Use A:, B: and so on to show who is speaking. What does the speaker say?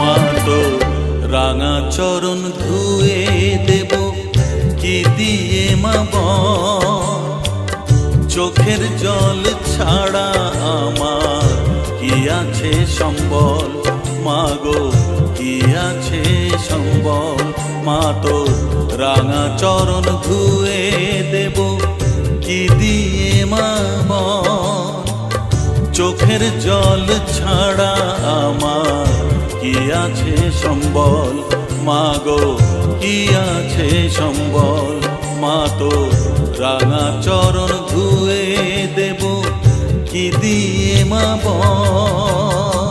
A: মা তো রাঙা চরণ ধুয়ে দেব কি দিয়ে মা বল। চোখের জল ছাড়া আমার কি আছে সম্বল, মাগো কি আছে সম্বল। মা তো রাঙা চরণ ধুয়ে দেব কি দিয়ে মা বল। চোখের জল ছাড়া আমার কি আছে সম্বল, মাগো কি আছে সম্বল। মা তো রাঙা চরণ ধুয়ে দেব কি দিয়ে মা বল।